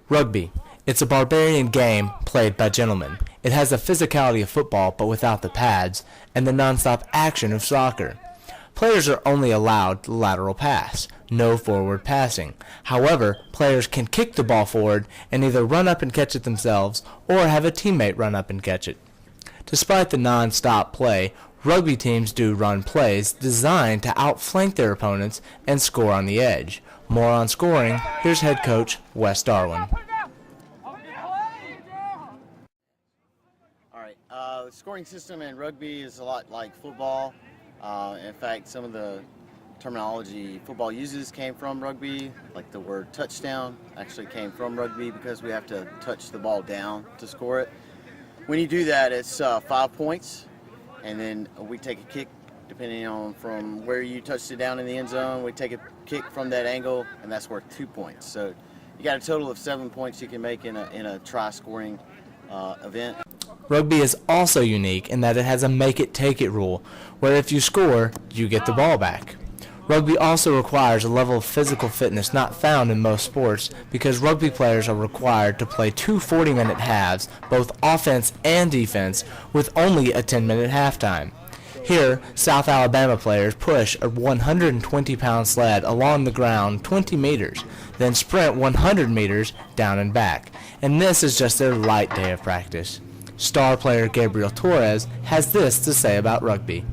Rugby. It's a barbarian game played by gentlemen. It has the physicality of football but without the pads, and the non-stop action of soccer. Players are only allowed the lateral pass, no forward passing. However, players can kick the ball forward and either run up and catch it themselves or have a teammate run up and catch it. Despite the non-stop play, rugby teams do run plays designed to outflank their opponents and score on the edge. More on scoring, here's head coach Wes Darwin. The scoring system in rugby is a lot like football. In fact, some of the terminology football uses came from rugby, like the word touchdown actually came from rugby because we have to touch the ball down to score it. When you do that, it's 5 points, and then we take a kick depending on from where you touched it down in the end zone. We take a kick from that angle, and that's worth 2 points. So you got a total of 7 points you can make in a try-scoring event. Rugby is also unique in that it has a make-it-take-it rule, where if you score, you get the ball back. Rugby also requires a level of physical fitness not found in most sports because rugby players are required to play two 40-minute halves, both offense and defense, with only a 10-minute halftime. Here, South Alabama players push a 120-pound sled along the ground 20 meters, then sprint 100 meters down and back, and this is just their light day of practice. Star player Gabriel Torres has this to say about rugby.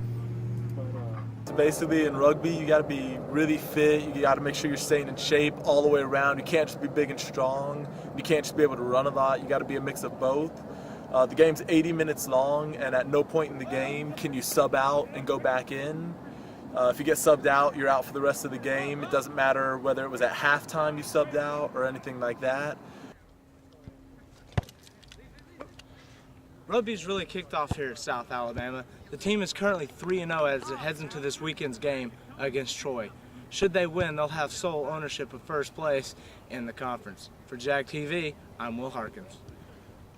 Basically, in rugby, you got to be really fit. You got to make sure you're staying in shape all the way around. You can't just be big and strong. You can't just be able to run a lot. You got to be a mix of both. The game's 80 minutes long, and at no point in the game can you sub out and go back in. If you get subbed out, you're out for the rest of the game. It doesn't matter whether it was at halftime you subbed out or anything like that. Rugby's really kicked off here at South Alabama. The team is currently 3-0 as it heads into this weekend's game against Troy. Should they win, they'll have sole ownership of first place in the conference. For JAG TV, I'm Will Harkins.